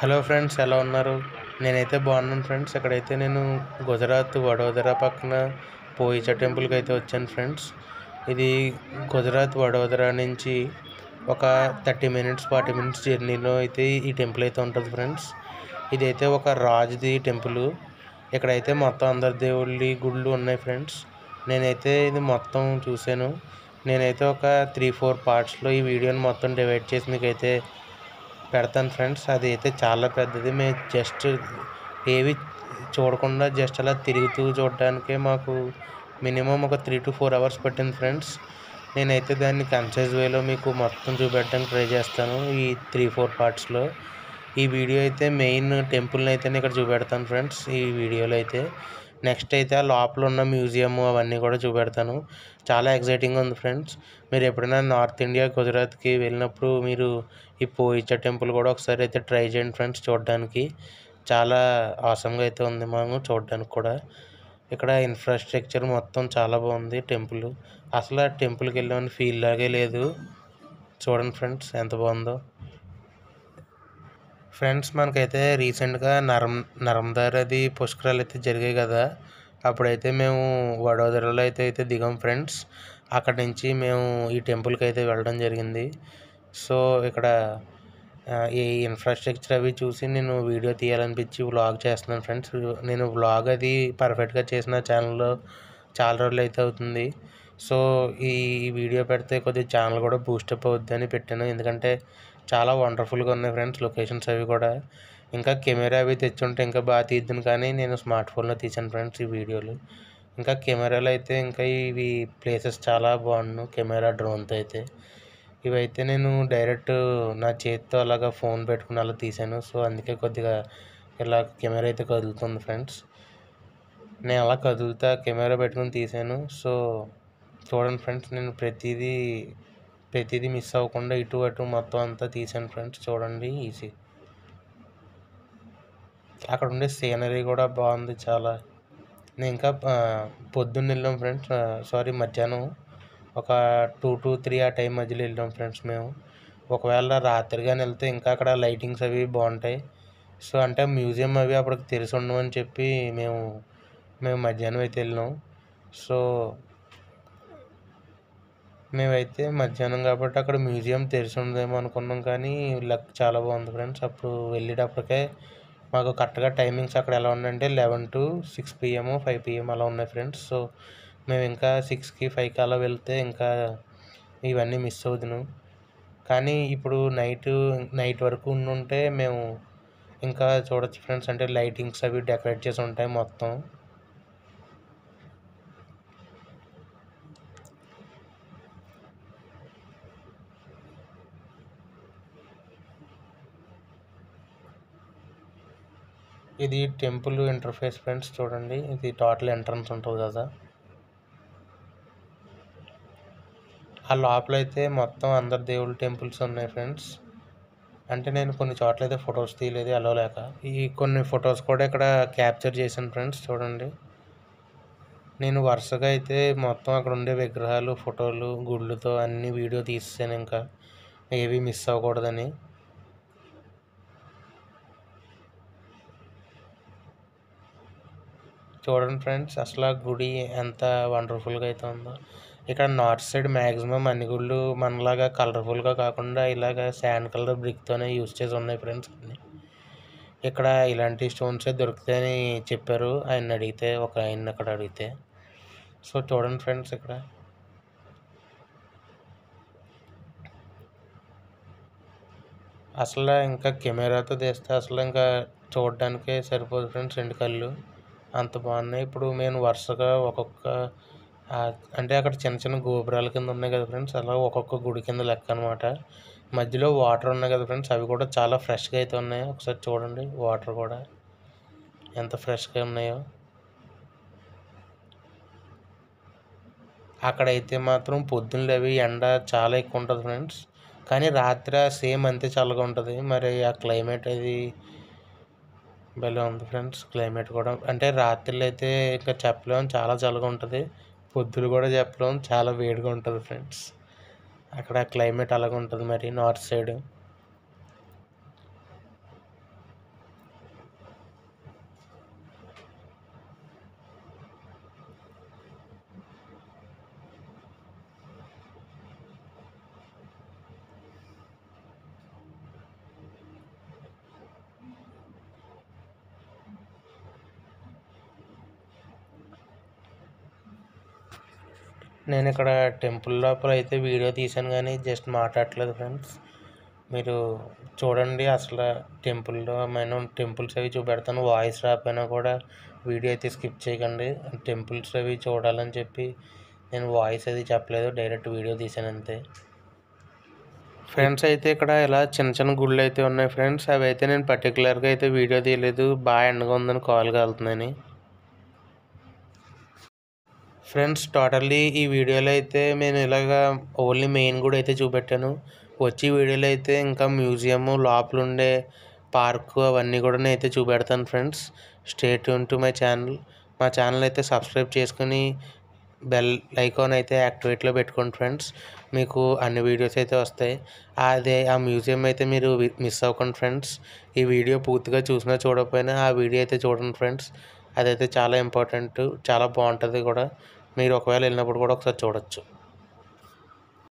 Hello friends, ఎలా ఉన్నారు? నేనైతే బాగున్నాను ఫ్రెండ్స్. ఇక్కడైతే నేను గుజరాత్ వడోదర పక్కన పోయిచా టెంపుల్కి అయితే వచ్చాను ఫ్రెండ్స్. ఇది గుజరాత్ వడోదర నుంచి ఒక 30 మినిట్స్ 40 మినిట్స్ జర్నీలో అయితే ఈ టెంపుల్ అయితే ఉంటుంది ఫ్రెండ్స్. ఇదైతే ఒక రాజుది టెంపుల్. ఇక్కడైతే మొత్తం అందరి దేవుళ్ళ గుళ్ళు ఉన్నాయి ఫ్రెండ్స్. నేనైతే ఇది మొత్తం చూశాను. నేనైతే ఒక 3-4 పార్ట్స్లో ఈ వీడియోని మొత్తం డివైడ్ చేసి మీకైతే పెడతాను ఫ్రెండ్స్. అది అయితే చాలా పెద్దది. మేము జస్ట్ ఏవి చూడకుండా జస్ట్ అలా తిరుగుతూ చూడడానికే మాకు మినిమం ఒక 3 to 4 అవర్స్ పట్టింది ఫ్రెండ్స్. నేనైతే దాన్ని కన్సైజ్ వేలో మీకు మొత్తం చూపెట్టడానికి ట్రై చేస్తాను ఈ 3-4 పార్ట్స్లో. ఈ వీడియో అయితే మెయిన్ టెంపుల్ని అయితే ఇక్కడ చూపెడతాను ఫ్రెండ్స్ ఈ వీడియోలో అయితే. నెక్స్ట్ అయితే ఆ లోపల ఉన్న మ్యూజియం అవన్నీ కూడా చూపెడతాను. చాలా ఎక్సైటింగ్గా ఉంది ఫ్రెండ్స్. మీరు ఎప్పుడైనా నార్త్ ఇండియా గుజరాత్కి వెళ్ళినప్పుడు మీరు ఈ పోయిచా టెంపుల్ కూడా ఒకసారి అయితే ట్రై చేయండి ఫ్రెండ్స్. చూడడానికి చాలా ఆసంగా అయితే ఉంది మనం చూడడానికి కూడా. ఇక్కడ ఇన్ఫ్రాస్ట్రక్చర్ మొత్తం చాలా బాగుంది. టెంపుల్ అసలు ఆ టెంపుల్కి వెళ్ళామని ఫీల్ లాగే లేదు. చూడండి ఫ్రెండ్స్ ఎంత బాగుందో. ఫ్రెండ్స్, మనకైతే రీసెంట్గా నర్మదా నది పుష్కరాలు అయితే జరిగాయి కదా. అప్పుడైతే మేము వడోదరలో అయితే దిగాం ఫ్రెండ్స్. అక్కడి నుంచి మేము ఈ టెంపుల్కి అయితే వెళ్ళడం జరిగింది. సో ఇక్కడ ఈ ఇన్ఫ్రాస్ట్రక్చర్ అవి చూసి నేను వీడియో తీయాలనిపించి వ్లాగ్ చేస్తున్నాను ఫ్రెండ్స్. నేను వ్లాగ్ అది పర్ఫెక్ట్గా చేసిన ఛానల్లో చాలా రోజులు అయితే అవుతుంది. సో ఈ వీడియో పెడితే కొద్దిగా ఛానల్ కూడా బూస్టప్ అవుద్ది అని పెట్టాను. ఎందుకంటే చాలా వండర్ఫుల్గా ఉన్నాయి ఫ్రెండ్స్ లొకేషన్స్ అవి కూడా. ఇంకా కెమెరా అవి తెచ్చుంటే ఇంకా బాగా తీద్దును, కానీ నేను స్మార్ట్ ఫోన్లో తీసాను ఫ్రెండ్స్ ఈ వీడియోలు. ఇంకా కెమెరాలో అయితే ఇంకా ఇవి ప్లేసెస్ చాలా బాగున్నాయి కెమెరా డ్రోన్తో అయితే. ఇవైతే నేను డైరెక్ట్ నా చేతితో అలాగా ఫోన్ పెట్టుకుని అలా తీసాను. సో అందుకే కొద్దిగా ఇలా కెమెరా అయితే కదులుతుంది ఫ్రెండ్స్. నేను అలా కదులుతా కెమెరా పెట్టుకుని తీసాను. సో చూడండి ఫ్రెండ్స్, నేను ప్రతిదీ మిస్ అవ్వకుండా ఇటు అటు మొత్తం అంతా తీసాను ఫ్రెండ్స్. చూడండి ఈజీ. అక్కడ ఉండే సీనరీ కూడా బాగుంది చాలా. నేను ఇంకా పొద్దున్న వెళ్ళాం ఫ్రెండ్స్. మధ్యాహ్నం ఒక 2 to 3 ఆ టైం మధ్యలో వెళ్ళాం ఫ్రెండ్స్ మేము. ఒకవేళ రాత్రి కానీ వెళ్తే ఇంకా అక్కడ లైటింగ్స్ అవి బాగుంటాయి. సో అంటే మ్యూజియం అవి అప్పటికి తెరిచి ఉండమని చెప్పి మేము మధ్యాహ్నం అయితే వెళ్ళాం. సో మేమైతే మధ్యాహ్నం కాబట్టి అక్కడ మ్యూజియం తెరిచి ఉందేమో అనుకున్నాం, కానీ లక్ చాలా బాగుంది ఫ్రెండ్స్. అప్పుడు వెళ్ళేటప్పటికే మాకు కరెక్ట్గా టైమింగ్స్ అక్కడ ఎలా ఉన్నాయంటే 11 to 6 PM 5 PM అలా ఉన్నాయి ఫ్రెండ్స్. సో మేము ఇంకా 6కి 5కి అలా వెళ్తే ఇంకా ఇవన్నీ మిస్ అవుదును. కానీ ఇప్పుడు నైట్ వరకు ఉంటే మేము ఇంకా చూడొచ్చు ఫ్రెండ్స్. అంటే లైటింగ్స్ అవి డెకరేట్ చేసి ఉంటాయి మొత్తం. ఇది టెంపుల్ ఇంటర్ఫేస్ ఫ్రెండ్స్. చూడండి, ఇది టోటల్ ఎంట్రన్స్ ఉంటుంది కదా. ఆ లోపలైతే మొత్తం అందరు దేవుళ్ళ టెంపుల్స్ ఉన్నాయి ఫ్రెండ్స్. అంటే నేను కొన్ని చోట్ల అయితే ఫొటోస్ తీయలేదు అలో లేక. ఈ కొన్ని ఫొటోస్ కూడా ఇక్కడ క్యాప్చర్ చేశాను ఫ్రెండ్స్. చూడండి, నేను వరుసగా అయితే మొత్తం అక్కడ ఉండే విగ్రహాలు, ఫోటోలు, గుళ్ళతో అన్ని వీడియో తీసాను. ఇంకా ఏవి మిస్ అవ్వకూడదని. చూడండి ఫ్రెండ్స్, అసలు ఆ గుడి ఎంత వండర్ఫుల్గా అయితే ఉందో. ఇక్కడ నార్త్ సైడ్ మ్యాక్సిమం అన్ని గుళ్ళు మనలాగా కలర్ఫుల్గా కాకుండా ఇలాగ శాండ్ కలర్ బ్రిక్తోనే యూజ్ చేసి ఉన్నాయి ఫ్రెండ్స్. ఇక్కడ ఇలాంటి స్టోన్సే దొరుకుతాయని చెప్పారు ఆయన అడిగితే, ఒక ఆయన అక్కడ అడిగితే. సో చూడండి ఫ్రెండ్స్, ఇక్కడ అసలు ఇంకా కెమెరాతో తీస్తే అసలు ఇంకా చూడడానికే సరిపోదు ఫ్రెండ్స్ 2 కళ్ళు, అంత బాగున్నాయి. ఇప్పుడు నేను వరుసగా ఒక్కొక్క అంటే అక్కడ చిన్న చిన్న గోపురాల కింద ఉన్నాయి కదా ఫ్రెండ్స్, అలా ఒక్కొక్క గుడి కింద లెక్క అనమాట. మధ్యలో వాటర్ ఉన్నాయి కదా ఫ్రెండ్స్, అవి కూడా చాలా ఫ్రెష్గా అయితే ఉన్నాయి. ఒకసారి చూడండి, వాటర్ కూడా ఎంత ఫ్రెష్గా ఉన్నాయో. అక్కడైతే మాత్రం పొద్దున్నలు అవి ఎండ చాలా ఎక్కువ ఉంటుంది ఫ్రెండ్స్, కానీ రాత్రి సేమ్ అంతే చల్లగా ఉంటుంది. మరి ఆ క్లైమేట్ అది భలే ఉంది ఫ్రెండ్స్. క్లైమేట్ కూడా అంటే రాత్రులు అయితే ఇంకా చెప్పలేము, చాలా చల్లగా ఉంటుంది. పొద్దులు కూడా చెప్పలేము, చాలా వేడిగా ఉంటుంది ఫ్రెండ్స్. అక్కడ క్లైమేట్ అలాగ ఉంటుంది మరి నార్త్ సైడ్. నేను ఇక్కడ టెంపుల్ లోపల అయితే వీడియో తీశాను కానీ జస్ట్ మాట్లాడట్లేదు ఫ్రెండ్స్. మీరు చూడండి, అసలు టెంపుల్లో నేను టెంపుల్స్ అవి చూపెడతాను. వాయిస్ రాకపోయినా కూడా వీడియో అయితే స్కిప్ చేయకండి. టెంపుల్స్ అవి చూడాలని చెప్పి నేను వాయిస్ అది చెప్పలేదు, డైరెక్ట్ వీడియో తీశాను అంతే. ఫ్రెండ్స్ అయితే ఇక్కడ ఇలా చిన్న చిన్న గుళ్ళు అయితే ఉన్నాయి ఫ్రెండ్స్. అవి అయితే నేను పర్టికులర్గా అయితే వీడియో తీయలేదు, బాగా ఎండగా ఉందని కాల్ కాలుతుందని. ఫ్రెండ్స్ టోటల్లీ ఈ వీడియోలో అయితే నేను ఇలాగా ఓన్లీ మెయిన్ గుడి అయితే చూపెట్టాను. వచ్చి వీడియోలో అయితే ఇంకా మ్యూజియము, లోపల ఉండే పార్కు అవన్నీ కూడా నేను అయితే చూపెడతాను friends. Stay tune to my channel. మా ఛానల్ అయితే సబ్స్క్రైబ్ చేసుకుని బెల్ ఐకాన్ అయితే యాక్టివేట్లో పెట్టుకోండి ఫ్రెండ్స్. మీకు అన్ని వీడియోస్ అయితే వస్తాయి. ఆ మ్యూజియం అయితే మీరు మిస్ అవ్వకండి ఫ్రెండ్స్. ఈ వీడియో పూర్తిగా చూసినా చూడకపోయినా ఆ వీడియో అయితే చూడండి ఫ్రెండ్స్. అదైతే చాలా ఇంపార్టెంట్, చాలా బాగుంటుంది కూడా. మీరు ఒకవేళ వెళ్ళినప్పుడు కూడా ఒకసారి చూడొచ్చు.